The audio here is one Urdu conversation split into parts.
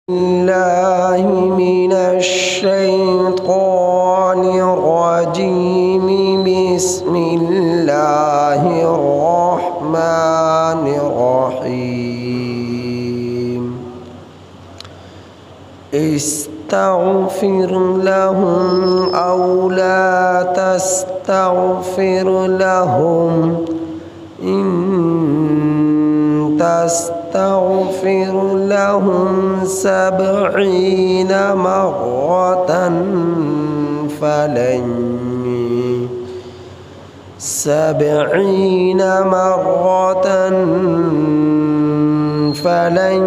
الله من الشيطان الرجيم. بسم الله الرحمن الرحيم. استغفر لهم أو لا تستغفر لهم إن تستغفر لهم 70 مرة فلن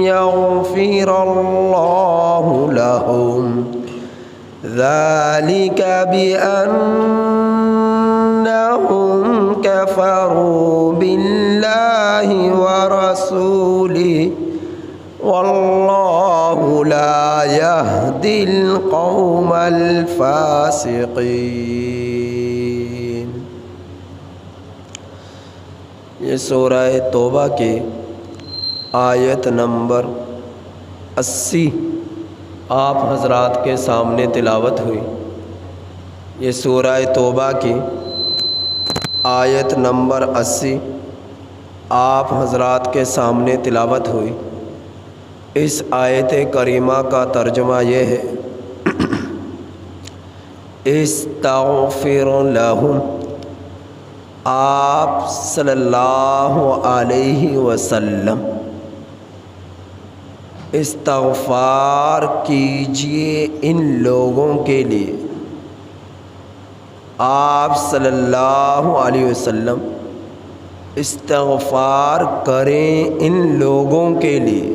يغفر الله لهم. ذلك بأنهم كفروا بالله ورسوله والله لا يهدي القوم الفاسقين. یہ سورہ توبہ کی آیت نمبر 80 آپ حضرات کے سامنے تلاوت ہوئی. یہ سورہ توبہ کی آیت نمبر 80 آپ حضرات کے سامنے تلاوت ہوئی. اس آیت کریمہ کا ترجمہ یہ ہے: استغفر لہم، آپ صلی اللہ علیہ وسلم استغفار کیجئے ان لوگوں کے لیے. آپ صلی اللہ علیہ وسلم استغفار کریں ان لوگوں کے لیے.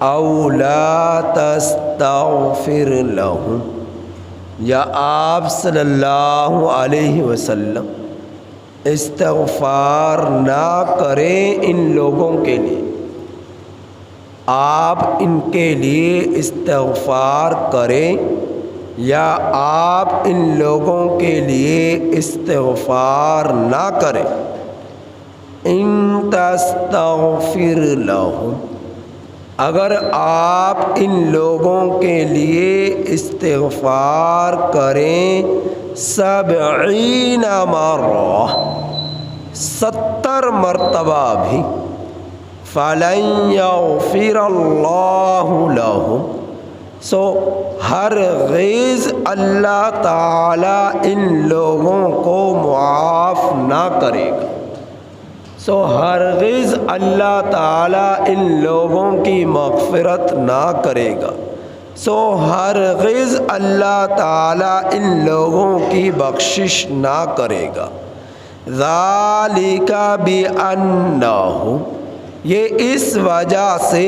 او لا تستغفر لهم، یا آپ صلی اللہ علیہ وسلم استغفار نہ کریں ان لوگوں کے لیے. آپ ان کے لیے استغفار کریں یا آپ ان لوگوں کے لیے استغفار نہ کریں. ان تستغفر لهم، اگر آپ ان لوگوں کے لیے استغفار کریں 70 مرہ، 70 مرتبہ بھی، فَلَن يَغْفِرَ اللَّهُ لَهُمْ، سو ہرگز اللہ تعالیٰ ان لوگوں کو معاف نہ کرے گا. سو ہرگز اللہ تعالیٰ ان لوگوں کی مغفرت نہ کرے گا. سو ہرگز اللہ تعالیٰ ان لوگوں کی بخشش نہ کرے گا. ذالک بأنہ، یہ اس وجہ سے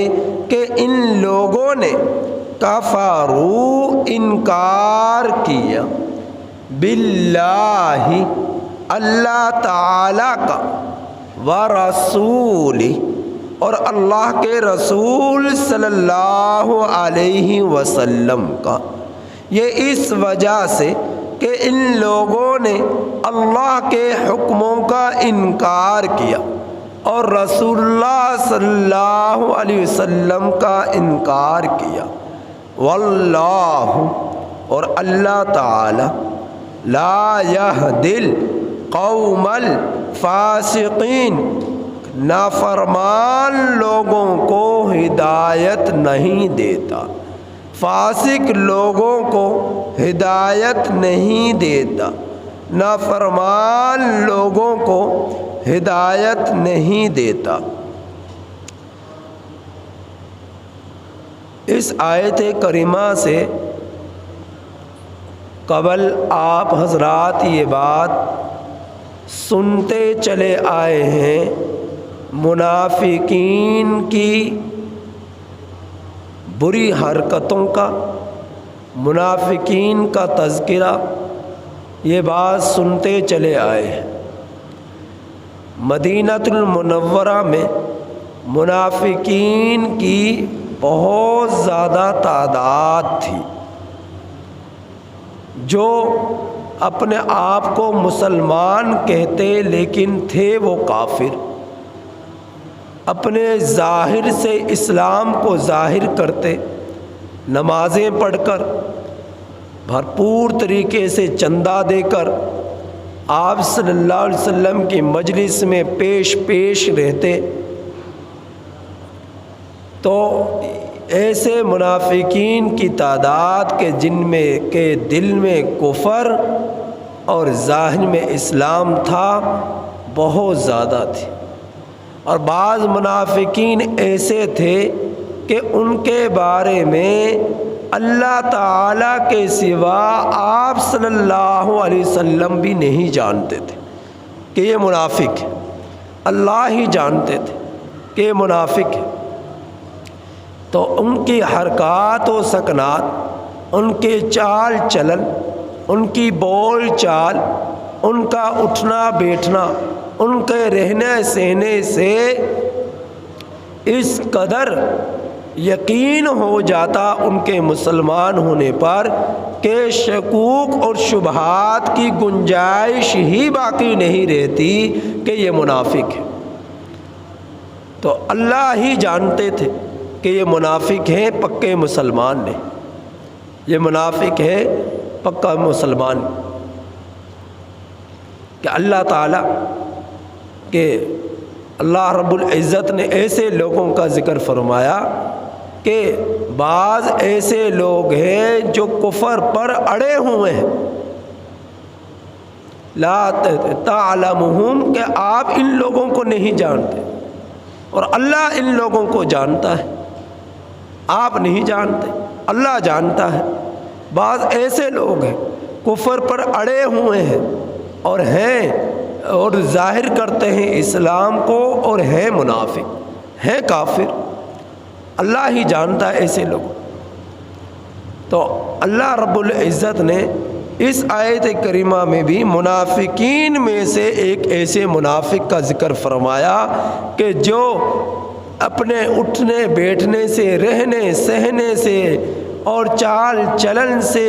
کہ ان لوگوں نے کفروا، انکار کیا، باللہ، اللہ تعالیٰ کا، ورسولہ، اور اللہ کے رسول صلی اللہ علیہ وسلم کا. یہ اس وجہ سے کہ ان لوگوں نے اللہ کے حکموں کا انکار کیا اور رسول اللہ صلی اللہ علیہ وسلم کا انکار کیا. واللہ، اور اللہ تعالی، لا یہدی القوم الفاسقین، نافرمان لوگوں کو ہدایت نہیں دیتا. فاسق لوگوں کو ہدایت نہیں دیتا، نافرمان لوگوں کو ہدایت نہیں دیتا. اس آیت کریمہ سے قبل آپ حضرات یہ بات سنتے چلے آئے ہیں منافقین کی بری حرکتوں کا، منافقین کا تذکرہ، یہ بات سنتے چلے آئے ہیں. مدینۃ المنورہ میں منافقین کی بہت زیادہ تعداد تھی جو اپنے آپ کو مسلمان کہتے لیکن تھے وہ کافر. اپنے ظاہر سے اسلام کو ظاہر کرتے، نمازیں پڑھ کر، بھرپور طریقے سے چندہ دے کر آپ صلی اللہ علیہ وسلم کی مجلس میں پیش رہتے، تو ایسے منافقین کی تعداد کہ جن میں کے دل میں کفر اور ظاہر میں اسلام تھا بہت زیادہ تھی۔ اور بعض منافقین ایسے تھے کہ ان کے بارے میں اللہ تعالیٰ کے سوا آپ صلی اللہ علیہ وسلم بھی نہیں جانتے تھے کہ یہ منافق ہے، اللہ ہی جانتے تھے کہ یہ منافق ہے۔ تو ان کی حرکات و سکنات، ان کے چال چلن، ان کی بول چال، ان کا اٹھنا بیٹھنا، ان کے رہنے سہنے سے اس قدر یقین ہو جاتا ان کے مسلمان ہونے پر کہ شکوک اور شبہات کی گنجائش ہی باقی نہیں رہتی کہ یہ منافق ہے۔ تو اللہ ہی جانتے تھے کہ یہ منافق ہیں، پکے مسلمان نے، یہ منافق ہے پکا مسلمان، کہ اللہ تعالیٰ کہ اللہ رب العزت نے ایسے لوگوں کا ذکر فرمایا کہ بعض ایسے لوگ ہیں جو کفر پر اڑے ہوئے ہیں، لا تعلمہم، کہ آپ ان لوگوں کو نہیں جانتے اور اللہ ان لوگوں کو جانتا ہے، آپ نہیں جانتے، اللہ جانتا ہے۔ بعض ایسے لوگ ہیں کفر پر اڑے ہوئے ہیں اور ظاہر کرتے ہیں اسلام کو اور ہیں منافق، ہیں کافر، اللہ ہی جانتا ہے ایسے لوگ۔ تو اللہ رب العزت نے اس آیت کریمہ میں بھی منافقین میں سے ایک ایسے منافق کا ذکر فرمایا کہ جو اپنے اٹھنے بیٹھنے سے، رہنے سہنے سے اور چال چلن سے،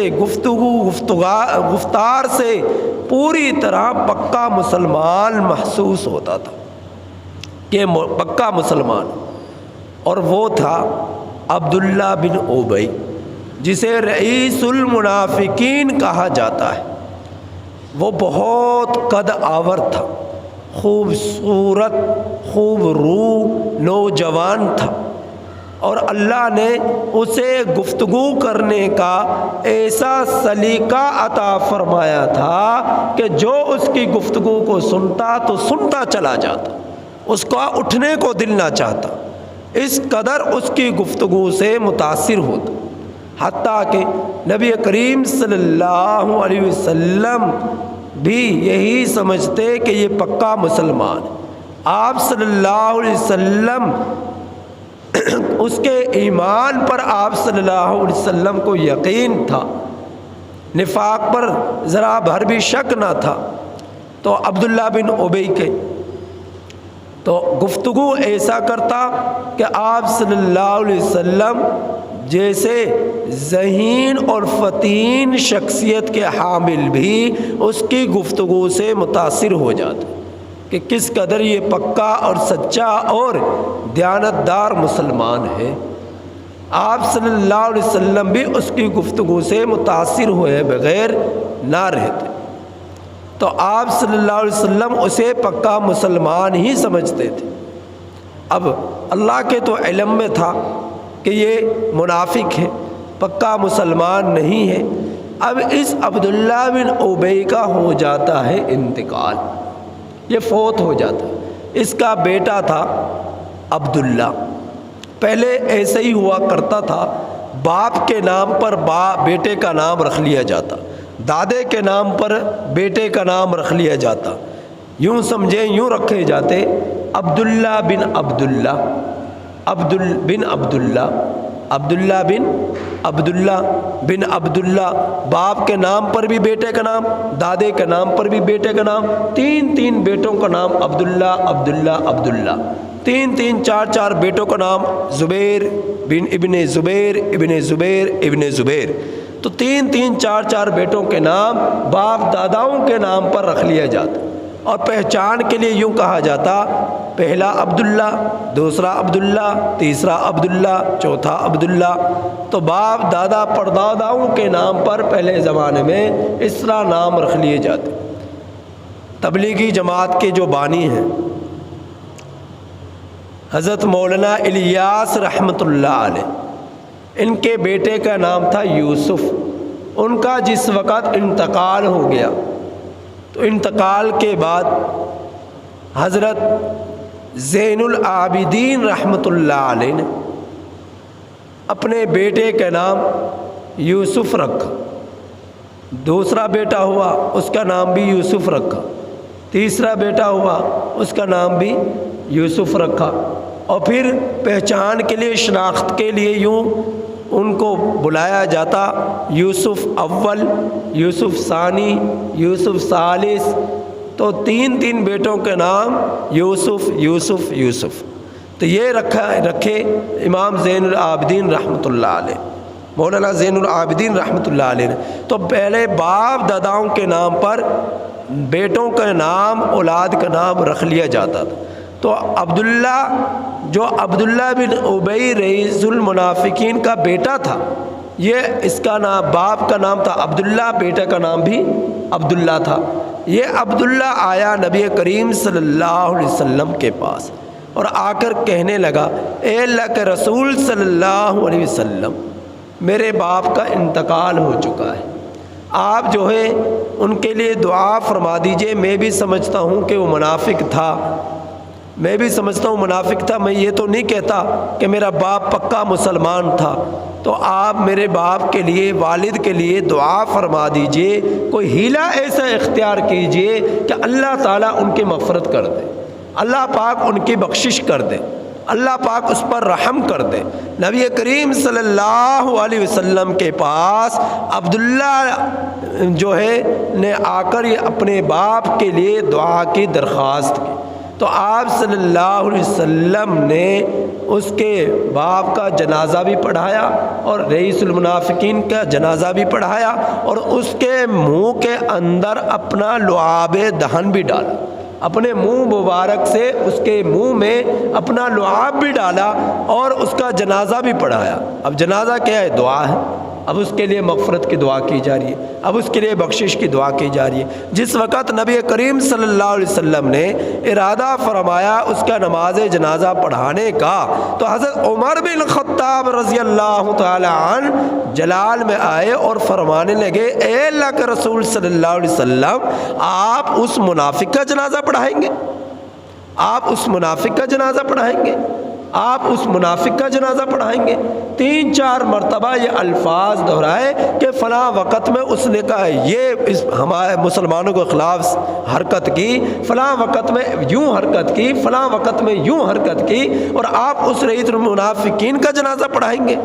گفتار سے پوری طرح پکا مسلمان محسوس ہوتا تھا کہ پکا مسلمان، اور وہ تھا عبداللہ بن ابی، جسے رئیس المنافقین کہا جاتا ہے۔ وہ بہت قد آور تھا، خوبصورت، خوب روح، نوجوان تھا، اور اللہ نے اسے گفتگو کرنے کا ایسا سلیقہ عطا فرمایا تھا کہ جو اس کی گفتگو کو سنتا تو سنتا چلا جاتا، اس کا اٹھنے کو دل نہ چاہتا، اس قدر اس کی گفتگو سے متاثر ہوتا، حتیٰ کہ نبی کریم صلی اللہ علیہ وسلم بھی یہی سمجھتے کہ یہ پکا مسلمان ہے۔ آپ صلی اللہ علیہ وسلم اس کے ایمان پر آپ صلی اللہ علیہ وسلم کو یقین تھا، نفاق پر ذرا بھر بھی شک نہ تھا۔ تو عبداللہ بن ابی کے تو گفتگو ایسا کرتا کہ آپ صلی اللہ علیہ وسلم جیسے ذہین اور فتین شخصیت کے حامل بھی اس کی گفتگو سے متاثر ہو جاتے کہ کس قدر یہ پکا اور سچا اور دیانتدار مسلمان ہے۔ آپ صلی اللہ علیہ وسلم بھی اس کی گفتگو سے متاثر ہوئے بغیر نہ رہتے، تو آپ صلی اللہ علیہ وسلم اسے پکا مسلمان ہی سمجھتے تھے۔ اب اللہ کے تو علم میں تھا کہ یہ منافق ہے، پکا مسلمان نہیں ہے۔ اب اس عبداللہ بن ابی کا ہو جاتا ہے انتقال، یہ فوت ہو جاتا ہے۔ اس کا بیٹا تھا عبداللہ، پہلے ایسے ہی ہوا کرتا تھا، باپ کے نام پر بیٹے کا نام رکھ لیا جاتا، دادے کے نام پر بیٹے کا نام رکھ لیا جاتا، یوں سمجھیں یوں رکھے جاتے عبداللہ بن عبداللہ، بن عبداللہ، عبداللہ بن عبداللہ بن عبداللہ، باپ کے نام پر بھی بیٹے کا نام، دادے کے نام پر بھی بیٹے کا نام، تین بیٹوں کا نام عبداللہ عبداللہ عبداللہ، تین چار بیٹوں کا نام زبیر بن ابن زبیر ابن زبیر ابن زبیر، تو تین چار بیٹوں کے نام باپ داداؤں کے نام پر رکھ لیا جاتا، اور پہچان کے لیے یوں کہا جاتا پہلا عبداللہ، دوسرا عبداللہ، تیسرا عبداللہ، چوتھا عبداللہ۔ تو باپ دادا پرداداؤں کے نام پر پہلے زمانے میں اس طرح نام رکھ لیے جاتے۔ تبلیغی جماعت کے جو بانی ہیں حضرت مولانا الیاس رحمۃ اللہ علیہ، ان کے بیٹے کا نام تھا یوسف۔ ان کا جس وقت انتقال ہو گیا تو انتقال کے بعد حضرت زین العابدین رحمۃ اللہ علیہ نے اپنے بیٹے کا نام یوسف رکھا۔ دوسرا بیٹا ہوا، اس کا نام بھی یوسف رکھا۔ تیسرا بیٹا ہوا، اس کا نام بھی یوسف رکھا۔ اور پھر پہچان کے لیے، شناخت کے لیے یوں ان کو بلایا جاتا، یوسف اول، یوسف ثانی، یوسف ثالث۔ تو تین تین بیٹوں کے نام یوسف یوسف یوسف۔ تو یہ رکھے امام زین العابدین رحمۃ اللہ علیہ، مولانا زین العابدین رحمۃ اللہ علیہ نے۔ تو پہلے باپ داداؤں کے نام پر بیٹوں کا نام، اولاد کا نام رکھ لیا جاتا تھا۔ تو عبداللہ، جو عبداللہ بن ابی رئیس المنافقین کا بیٹا تھا، یہ اس کا نام، باپ کا نام تھا عبداللہ، بیٹا کا نام بھی عبداللہ تھا۔ یہ عبداللہ آیا نبی کریم صلی اللہ علیہ وسلم کے پاس اور آ کر کہنے لگا، اے اللہ کے رسول صلی اللہ علیہ وسلم، میرے باپ کا انتقال ہو چکا ہے، آپ جو ہے ان کے لیے دعا فرما دیجئے۔ میں بھی سمجھتا ہوں کہ وہ منافق تھا، میں بھی سمجھتا ہوں منافق تھا، میں یہ تو نہیں کہتا کہ میرا باپ پکا مسلمان تھا۔ تو آپ میرے باپ کے لیے، والد کے لیے دعا فرما دیجئے، کوئی ہیلہ ایسا اختیار کیجئے کہ اللہ تعالیٰ ان کی مغفرت کر دے، اللہ پاک ان کی بخشش کر دے، اللہ پاک اس پر رحم کر دے۔ نبی کریم صلی اللہ علیہ وسلم کے پاس عبداللہ جو ہے نے آ کر یہ اپنے باپ کے لیے دعا کی درخواست کی۔ تو آپ صلی اللہ علیہ وسلم نے اس کے باپ کا جنازہ بھی پڑھایا اور رئیس المنافقین کا جنازہ بھی پڑھایا، اور اس کے منہ کے اندر اپنا لعاب دہن بھی ڈالا، اپنے منہ مبارک سے اس کے منہ میں اپنا لعاب بھی ڈالا اور اس کا جنازہ بھی پڑھایا۔ اب جنازہ کیا ہے؟ دعا ہے۔ اب اس کے لیے مغفرت کی دعا کی جا رہی ہے، اب اس کے لیے بخشش کی دعا کی جا رہی ہے۔ جس وقت نبی کریم صلی اللہ علیہ وسلم نے ارادہ فرمایا اس کا نماز جنازہ پڑھانے کا، تو حضرت عمر بن خطاب رضی اللہ تعالی عنہ جلال میں آئے اور فرمانے لگے، اے اللہ کے رسول صلی اللہ علیہ وسلم، آپ اس منافق کا جنازہ پڑھائیں گے؟ آپ اس منافق کا جنازہ پڑھائیں گے؟ آپ اس منافق کا جنازہ پڑھائیں گے؟ 3-4 مرتبہ یہ الفاظ دہرائے کہ فلاں وقت میں اس نے کہا یہ ہمارے مسلمانوں کے خلاف حرکت کی، فلاں وقت میں یوں حرکت کی، فلاں وقت میں یوں حرکت کی، اور آپ اس رئیس المنافقین کا جنازہ پڑھائیں گے؟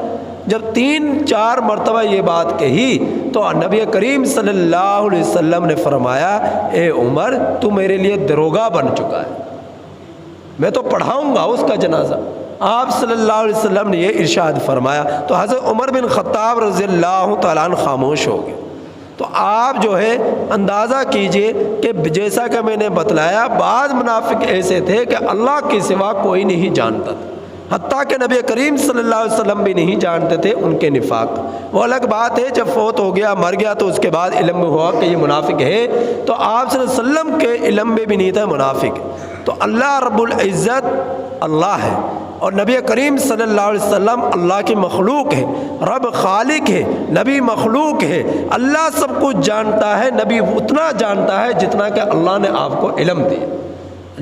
جب 3-4 مرتبہ یہ بات کہی تو نبی کریم صلی اللہ علیہ وسلم نے فرمایا، اے عمر، تو میرے لیے دروگا بن چکا ہے، میں تو پڑھاؤں گا اس کا جنازہ۔ آپ صلی اللہ علیہ وسلم نے یہ ارشاد فرمایا تو حضرت عمر بن خطاب رضی اللہ تعالیٰ عنہ خاموش ہو گئے۔ تو آپ جو ہے اندازہ کیجئے کہ جیسا کہ میں نے بتلایا، بعض منافق ایسے تھے کہ اللہ کے سوا کوئی نہیں جانتا تھا، حتیٰ کہ نبی کریم صلی اللہ علیہ وسلم بھی نہیں جانتے تھے ان کے نفاق۔ وہ الگ بات ہے جب فوت ہو گیا، مر گیا، تو اس کے بعد علم میں ہوا کہ یہ منافق ہے، تو آپ صلی اللہ علیہ وسلم کے علم میں بھی نہیں تھا منافق۔ تو اللہ رب العزت اللہ ہے، اور نبی کریم صلی اللہ علیہ وسلم اللہ کی مخلوق ہے، رب خالق ہے، نبی مخلوق ہے۔ اللہ سب کچھ جانتا ہے، نبی اتنا جانتا ہے جتنا کہ اللہ نے آپ کو علم دیا،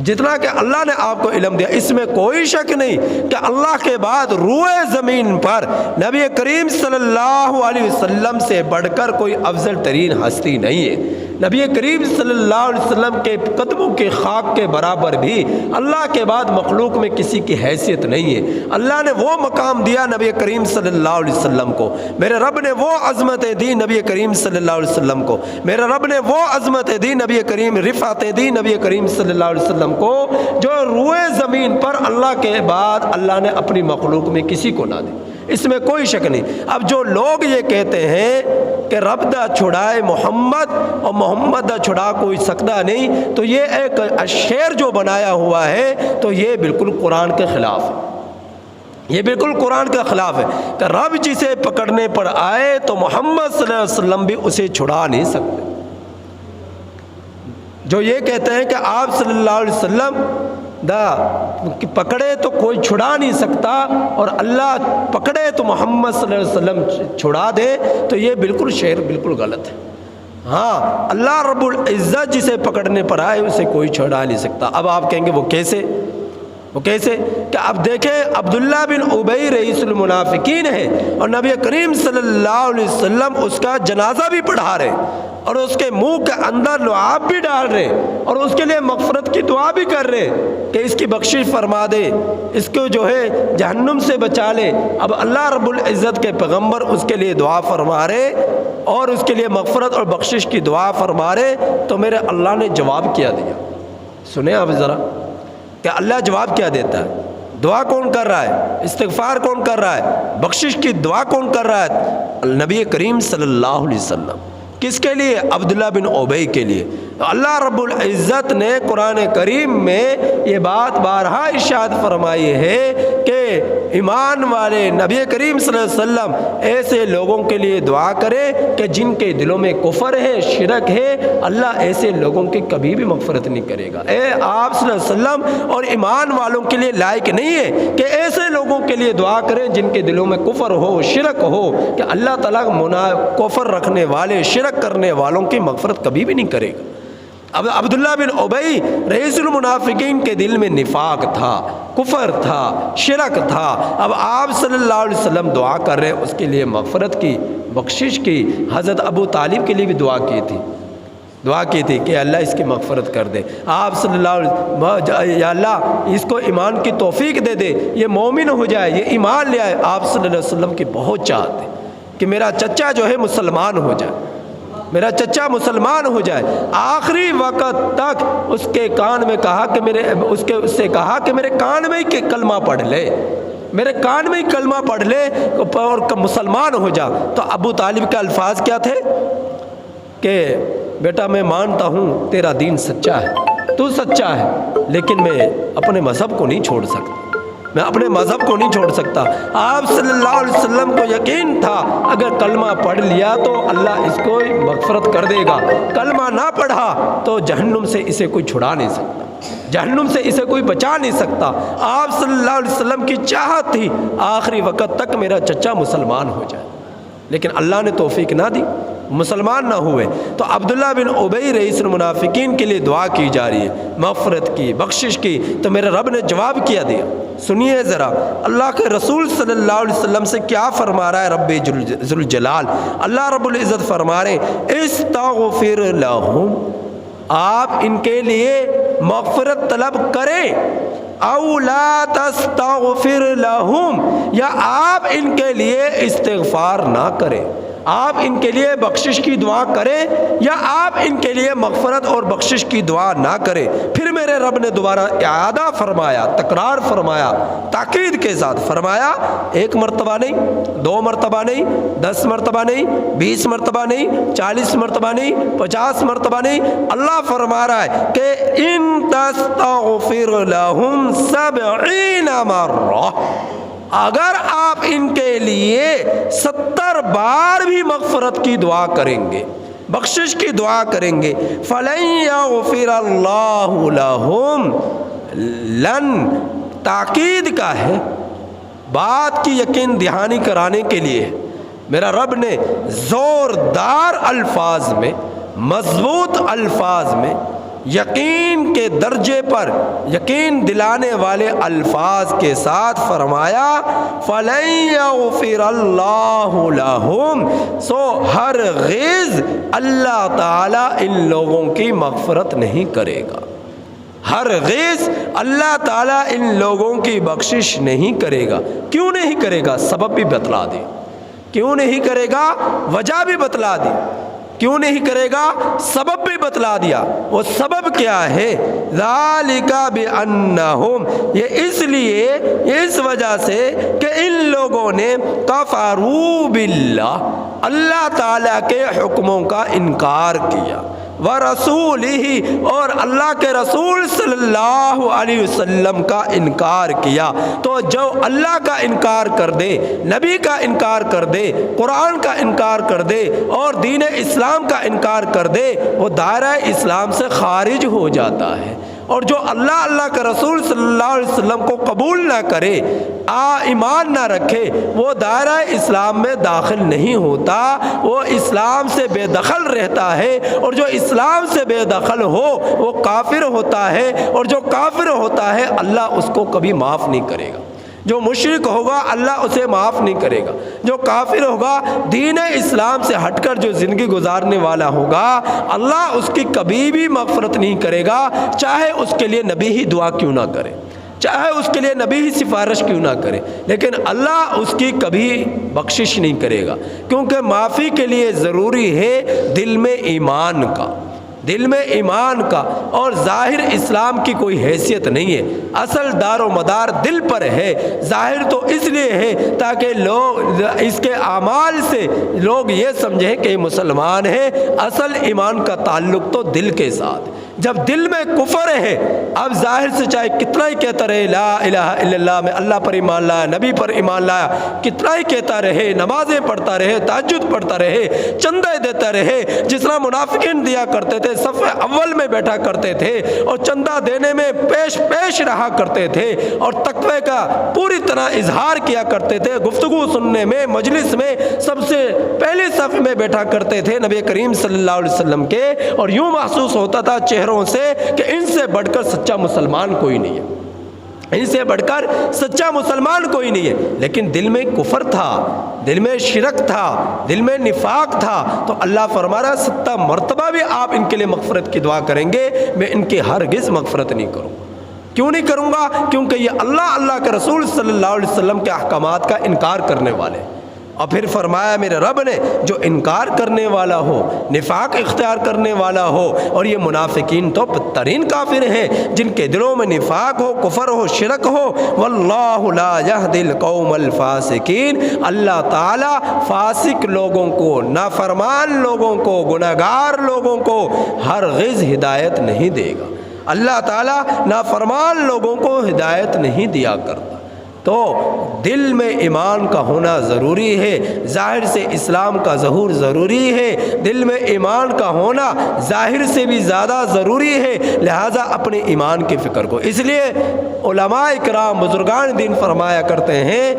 جتنا کہ اللہ نے آپ کو علم دیا۔ اس میں کوئی شک نہیں کہ اللہ کے بعد روئے زمین پر نبی کریم صلی اللہ علیہ وسلم سے بڑھ کر کوئی افضل ترین ہستی نہیں ہے۔ نبی کریم صلی اللہ علیہ وسلم کے قدموں کے خاک کے برابر بھی اللہ کے بعد مخلوق میں کسی کی حیثیت نہیں ہے۔ اللہ نے وہ مقام دیا نبی کریم صلی اللہ علیہ وسلم کو، میرے رب نے وہ عظمتیں دی نبی کریم صلی اللہ علیہ وسلم کو، میرے رب نے وہ عظمتیں دی نبی کریم، رفعتیں دی نبی کریم صلی اللہ علیہ وسلم کو، جو روئے زمین پر اللہ کے بعد اللہ نے اپنی مخلوق میں کسی کو نہ دی۔ اس میں کوئی شک نہیں۔ اب جو لوگ یہ کہتے ہیں کہ رب دا چھڑائے محمد اور محمد دا چھڑا کوئی سکتا نہیں، تو یہ ایک شعر جو بنایا ہوا ہے تو یہ بالکل قرآن کے خلاف ہے، یہ بالکل قرآن کے خلاف ہے کہ رب جسے پکڑنے پر آئے تو محمد صلی اللہ علیہ وسلم بھی اسے چھڑا نہیں سکتے۔ جو یہ کہتے ہیں کہ آپ صلی اللہ علیہ وسلم پکڑے تو کوئی چھڑا نہیں سکتا اور اللہ پکڑے تو محمد صلی اللہ علیہ وسلم چھڑا دے، تو یہ بالکل شعر بالکل غلط ہے۔ ہاں، اللہ رب العزت جسے پکڑنے پر آئے اسے کوئی چھڑا نہیں سکتا۔ اب آپ کہیں گے وہ کیسے؟ وہ کیسے؟ کہ اب دیکھیں عبداللہ بن ابی رئیس المنافقین ہے اور نبی کریم صلی اللہ علیہ وسلم اس کا جنازہ بھی پڑھا رہے اور اس کے منہ کے اندر لعاب بھی ڈال رہے اور اس کے لیے مغفرت کی دعا بھی کر رہے کہ اس کی بخشش فرما دے، اس کو جو ہے جہنم سے بچا لے۔ اب اللہ رب العزت کے پیغمبر اس کے لیے دعا فرما رہے اور اس کے لیے مغفرت اور بخشش کی دعا فرما رہے، تو میرے اللہ نے جواب کیا دیا۔ سنیں آپ ذرا کہ اللہ جواب کیا دیتا ہے، دعا کون کر رہا ہے، استغفار کون کر رہا ہے، بخشش کی دعا کون کر رہا ہے؟ نبی کریم صلی اللہ علیہ وسلم۔ کس کے لیے؟ عبداللہ بن ابی کے لیے۔ اللہ رب العزت نے قرآن کریم میں یہ بات بارہا ارشاد فرمائی ہے کہ ایمان والے نبی کریم صلی اللہ علیہ وسلم ایسے لوگوں کے لیے دعا کرے کہ جن کے دلوں میں کفر ہے، شرک ہے، اللہ ایسے لوگوں کی کبھی بھی مغفرت نہیں کرے گا۔ اے آپ صلی اللہ علیہ وسلم اور ایمان والوں کے لیے لائق نہیں ہے کہ ایسے لوگوں کے لیے دعا کریں جن کے دلوں میں کفر ہو، شرک ہو، کہ اللہ تعالیٰ کفر رکھنے والے، شرک کرنے والوں کی مغفرت کبھی بھی نہیں کرے گا۔ اب عبداللہ بن ابی رئیس المنافقین کے دل میں نفاق تھا، کفر تھا، شرک تھا۔ اب آپ صلی اللہ علیہ وسلم دعا کر رہے اس کے لیے مغفرت کی، بخشش کی۔ حضرت ابو طالب کے لیے بھی دعا کی تھی کہ اللہ اس کی مغفرت کر دے۔ آپ صلی اللہ علیہ وسلم، یا اللہ اس کو ایمان کی توفیق دے دے، یہ مومن ہو جائے، یہ ایمان لے آئے۔ آپ صلی اللہ علیہ وسلم کی بہت چاہت ہے کہ میرا چچا جو ہے مسلمان ہو جائے، میرا چچا مسلمان ہو جائے۔ آخری وقت تک اس کے کان میں کہا کہ اس سے کہا کہ میرے کان میں ہی کلمہ پڑھ لے، میرے کان میں ہی کلمہ پڑھ لے اور مسلمان ہو جا۔ تو ابو طالب کے الفاظ کیا تھے کہ بیٹا میں مانتا ہوں تیرا دین سچا ہے، تو سچا ہے، لیکن میں اپنے مذہب کو نہیں چھوڑ سکتا، میں اپنے مذہب کو نہیں چھوڑ سکتا۔ آپ صلی اللہ علیہ وسلم کو یقین تھا اگر کلمہ پڑھ لیا تو اللہ اس کو مغفرت کر دے گا، کلمہ نہ پڑھا تو جہنم سے اسے کوئی چھڑا نہیں سکتا، جہنم سے اسے کوئی بچا نہیں سکتا۔ آپ صلی اللہ علیہ وسلم کی چاہت تھی آخری وقت تک میرا چچا مسلمان ہو جائے، لیکن اللہ نے توفیق نہ دی، مسلمان نہ ہوئے۔ تو عبداللہ بن ابی رئیس المنافقین کے لیے دعا کی جا رہی ہے، مغفرت کی، بخشش کی، تو میرے رب نے جواب کیا دیا۔ سنیے ذرا اللہ کے رسول صلی اللہ علیہ وسلم سے کیا فرما رہا ہے رب ذوالجلال۔ اللہ رب العزت فرما رہے استغفر لہم، آپ ان کے لیے مغفرت طلب کریں، او لا تستغفر لہم، یا آپ ان کے لیے استغفار نہ کریں، آپ ان کے لیے بخشش کی دعا کریں یا آپ ان کے لیے مغفرت اور بخشش کی دعا نہ کریں۔ پھر میرے رب نے دوبارہ اعادہ فرمایا، تکرار فرمایا، تاکید کے ساتھ فرمایا، 1 مرتبہ نہیں، 2 مرتبہ نہیں، 10 مرتبہ نہیں، 20 مرتبہ نہیں، 40 مرتبہ نہیں، 50 مرتبہ نہیں۔ اللہ فرما رہا ہے کہ ان تستغفر لہم 70 مرہ، اگر آپ ان کے لیے 70 بار بھی مغفرت کی دعا کریں گے، بخشش کی دعا کریں گے، فَلَن يَغْفِرَ اللَّهُ لَهُمْ، لن تاکید کا ہے، بات کی یقین دہانی کرانے کے لیے میرا رب نے زوردار الفاظ میں، مضبوط الفاظ میں، یقین کے درجے پر یقین دلانے والے الفاظ کے ساتھ فرمایا فَلَن يَغْفِرَ اللَّهُ لَهُمْ، سو ہرگز اللہ تعالیٰ ان لوگوں کی مغفرت نہیں کرے گا، ہرگز اللہ تعالیٰ ان لوگوں کی بخشش نہیں کرے گا۔ کیوں نہیں کرے گا؟ سبب بھی بتلا دے، کیوں نہیں کرے گا وجہ بھی بتلا دی۔ کیوں نہیں کرے گا؟ سبب بھی بتلا دیا۔ وہ سبب کیا ہے؟ ذالک بانہم، یہ اس لیے، اس وجہ سے کہ ان لوگوں نے کفروا باللہ، اللہ تعالیٰ کے حکموں کا انکار کیا، وَرَسُولِهِ، اور اللہ کے رسول صلی اللہ علیہ وسلم کا انکار کیا۔ تو جو اللہ کا انکار کر دے، نبی کا انکار کر دے، قرآن کا انکار کر دے اور دین اسلام کا انکار کر دے، وہ دائرہ اسلام سے خارج ہو جاتا ہے۔ اور جو اللہ کے رسول صلی اللہ علیہ وسلم کو قبول نہ کرے، ایمان نہ رکھے، وہ دائرہ اسلام میں داخل نہیں ہوتا، وہ اسلام سے بے دخل رہتا ہے، اور جو اسلام سے بے دخل ہو وہ کافر ہوتا ہے، اور جو کافر ہوتا ہے اللہ اس کو کبھی معاف نہیں کرے گا۔ جو مشرک ہوگا اللہ اسے معاف نہیں کرے گا، جو کافر ہوگا، دین اسلام سے ہٹ کر جو زندگی گزارنے والا ہوگا، اللہ اس کی کبھی بھی مغفرت نہیں کرے گا، چاہے اس کے لیے نبی ہی دعا کیوں نہ کرے، چاہے اس کے لیے نبی ہی سفارش کیوں نہ کرے، لیکن اللہ اس کی کبھی بخشش نہیں کرے گا، کیونکہ معافی کے لیے ضروری ہے دل میں ایمان کا، دل میں ایمان کا، اور ظاہر اسلام کی کوئی حیثیت نہیں ہے، اصل دار و مدار دل پر ہے۔ ظاہر تو اس لیے ہے تاکہ لوگ اس کے اعمال سے لوگ یہ سمجھیں کہ یہ مسلمان ہے، اصل ایمان کا تعلق تو دل کے ساتھ۔ جب دل میں کفر ہے، اب ظاہر سے چاہے کتنا ہی کہتا رہے لا الہ الا اللہ، میں اللہ پر ایمان لایا، نبی پر ایمان لایا، کتنا ہی کہتا رہے، نمازیں پڑھتا رہے، تہجد پڑھتا رہے، چندے دیتا رہے، جس طرح منافقین دیا کرتے تھے، صف اول میں بیٹھا کرتے تھے اور چندہ دینے میں پیش رہا کرتے تھے، اور تقوی کا پوری طرح اظہار کیا کرتے تھے، گفتگو سننے میں، مجلس میں سب سے پہلے صف میں بیٹھا کرتے تھے نبی کریم صلی اللہ علیہ وسلم کے، اور یوں محسوس ہوتا تھا چہروں سے کہ ان سے بڑھ کر سچا مسلمان کوئی نہیں ہے، ان سے بڑھ کر سچا مسلمان کوئی نہیں ہے، لیکن دل میں کفر تھا، دل میں شرک تھا، دل میں نفاق تھا۔ تو اللہ فرما رہا 70 مرتبہ بھی آپ ان کے لیے مغفرت کی دعا کریں گے، میں ان کی ہرگز مغفرت نہیں کروں گا۔ کیوں نہیں کروں گا؟ کیونکہ یہ اللہ کے رسول صلی اللہ علیہ وسلم کے احکامات کا انکار کرنے والے۔ اور پھر فرمایا میرے رب نے جو انکار کرنے والا ہو، نفاق اختیار کرنے والا ہو، اور یہ منافقین تو بدترین کافر ہیں جن کے دلوں میں نفاق ہو، کفر ہو، شرک ہو، واللہ لا یہدی القوم الفاسقین، اللہ تعالیٰ فاسق لوگوں کو، نافرمان لوگوں کو، گناہگار لوگوں کو ہرگز ہدایت نہیں دے گا۔ اللہ تعالیٰ نافرمان لوگوں کو ہدایت نہیں دیا کرتا۔ تو دل میں ایمان کا ہونا ضروری ہے، ظاہر سے اسلام کا ظہور ضروری ہے، دل میں ایمان کا ہونا ظاہر سے بھی زیادہ ضروری ہے، لہٰذا اپنے ایمان کی فکر کو۔ اس لیے علماء کرام بزرگان دین فرمایا کرتے ہیں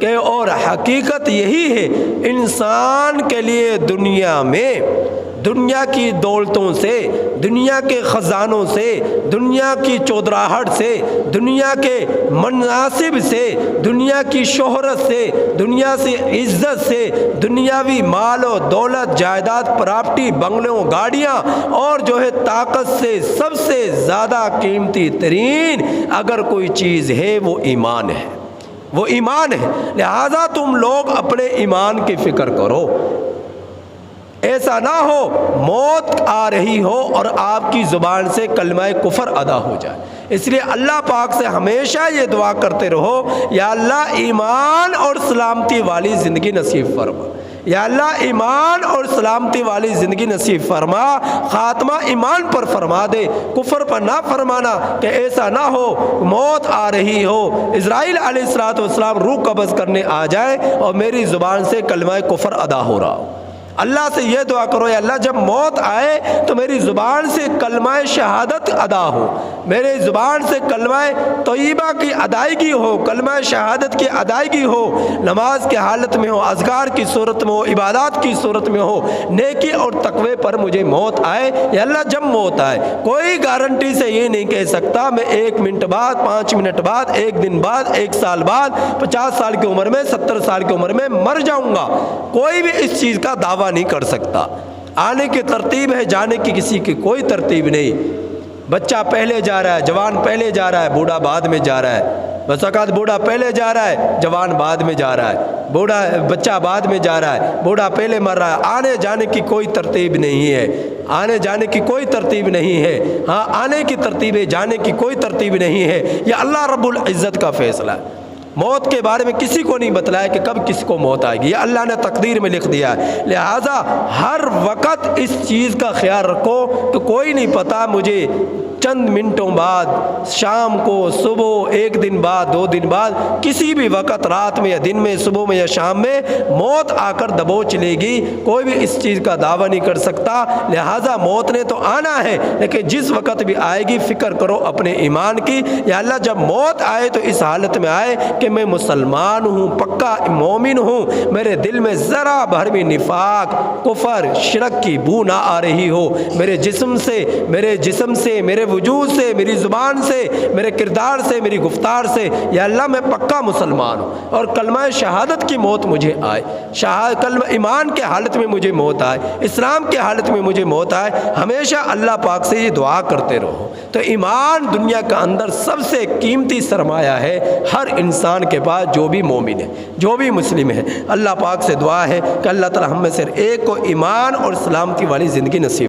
کہ اور حقیقت یہی ہے، انسان کے لیے دنیا میں دنیا کی دولتوں سے، دنیا کے خزانوں سے، دنیا کی چودراہٹ سے، دنیا کے مناصب سے، دنیا کی شہرت سے، دنیا سے عزت سے، دنیاوی مال و دولت، جائیداد، پراپرٹی، بنگلوں، گاڑیاں اور جو ہے طاقت سے سب سے زیادہ قیمتی ترین اگر کوئی چیز ہے وہ ایمان ہے، وہ ایمان ہے۔ لہذا تم لوگ اپنے ایمان کی فکر کرو، ایسا نہ ہو موت آ رہی ہو اور آپ کی زبان سے کلمہ کفر ادا ہو جائے۔ اس لیے اللہ پاک سے ہمیشہ یہ دعا کرتے رہو، یا اللہ ایمان اور سلامتی والی زندگی نصیب فرما، یا اللہ ایمان اور سلامتی والی زندگی نصیب فرما، خاتمہ ایمان پر فرما دے، کفر پر نہ فرمانا، کہ ایسا نہ ہو موت آ رہی ہو، اسرائیل علیہ السلام روح قبض کرنے آ جائے اور میری زبان سے کلمہ کفر ادا ہو رہا ہو۔ اللہ سے یہ دعا کرو، یا اللہ جب موت آئے تو میری زبان سے کلمہ شہادت ادا ہو، میرے زبان سے کلمہ طیبہ کی ادائیگی ہو، کلمہ شہادت کی ادائیگی ہو، نماز کی حالت میں ہو، اذکار کی صورت میں ہو، عبادات کی صورت میں ہو، نیکی اور تقوی پر مجھے موت آئے۔ یا اللہ جب موت آئے، کوئی گارنٹی سے یہ نہیں کہہ سکتا میں 1 منٹ بعد، 5 منٹ بعد، 1 دن بعد، 1 سال بعد، 50 سال کی عمر میں، 70 سال کی عمر میں مر جاؤں گا، کوئی بھی اس چیز کا دعویٰ نہیں کر سکتا۔ آنے کی ترتیب ہے، جانے کی کسی کی کوئی ترتیب نہیں۔ بچہ پہلے جا رہا ہے، جوان پہلے جا رہا ہے، بوڑھا بعد میں جا رہا ہے، بس اوقات بوڑھا پہلے جا رہا ہے، جوان بعد میں جا رہا ہے، بوڑھا بچہ بعد میں جا رہا ہے، بوڑھا پہلے مر رہا ہے۔ آنے جانے کی کوئی ترتیب نہیں ہے، آنے جانے کی کوئی ترتیب نہیں ہے۔ ہاں آنے کی ترتیب ہے، جانے کی کوئی ترتیب نہیں ہے۔ یہ اللہ رب العزت کا فیصلہ ہے۔ موت کے بارے میں کسی کو نہیں بتلایا کہ کب کس کو موت آئے گی، یہ اللہ نے تقدیر میں لکھ دیا ہے۔ لہٰذا ہر وقت اس چیز کا خیال رکھو کہ کوئی نہیں پتا مجھے چند منٹوں بعد، شام کو، صبح، ایک دن بعد، 2 دن بعد، کسی بھی وقت، رات میں یا دن میں، صبح میں یا شام میں موت آ کر دبوچ لے گی۔ کوئی بھی اس چیز کا دعویٰ نہیں کر سکتا۔ لہٰذا موت نے تو آنا ہے، لیکن جس وقت بھی آئے گی فکر کرو اپنے ایمان کی۔ یا اللہ جب موت آئے تو اس حالت میں آئے کہ میں مسلمان ہوں، پکا مومن ہوں، میرے دل میں ذرا بھر بھی نفاق، کفر، شرک کی بو نہ آ رہی ہو، میرے جسم سے، میرے وجود سے، میری زبان سے، میرے کردار سے، میری گفتار سے، یا اللہ میں پکا مسلمان ہوں، اور کلمہ شہادت کی موت مجھے آئے، کلمہ ایمان کے حالت میں مجھے موت آئے، اسلام کے حالت میں مجھے موت آئے۔ ہمیشہ اللہ پاک سے یہ دعا کرتے رہو۔ تو ایمان دنیا کا اندر سب سے قیمتی سرمایہ ہے ہر انسان کے پاس، جو بھی مومن ہے، جو بھی مسلم ہے۔ اللہ پاک سے دعا ہے کہ اللہ تعالی ہم میں سے ایک کو ایمان اور سلامتی والی زندگی نصیب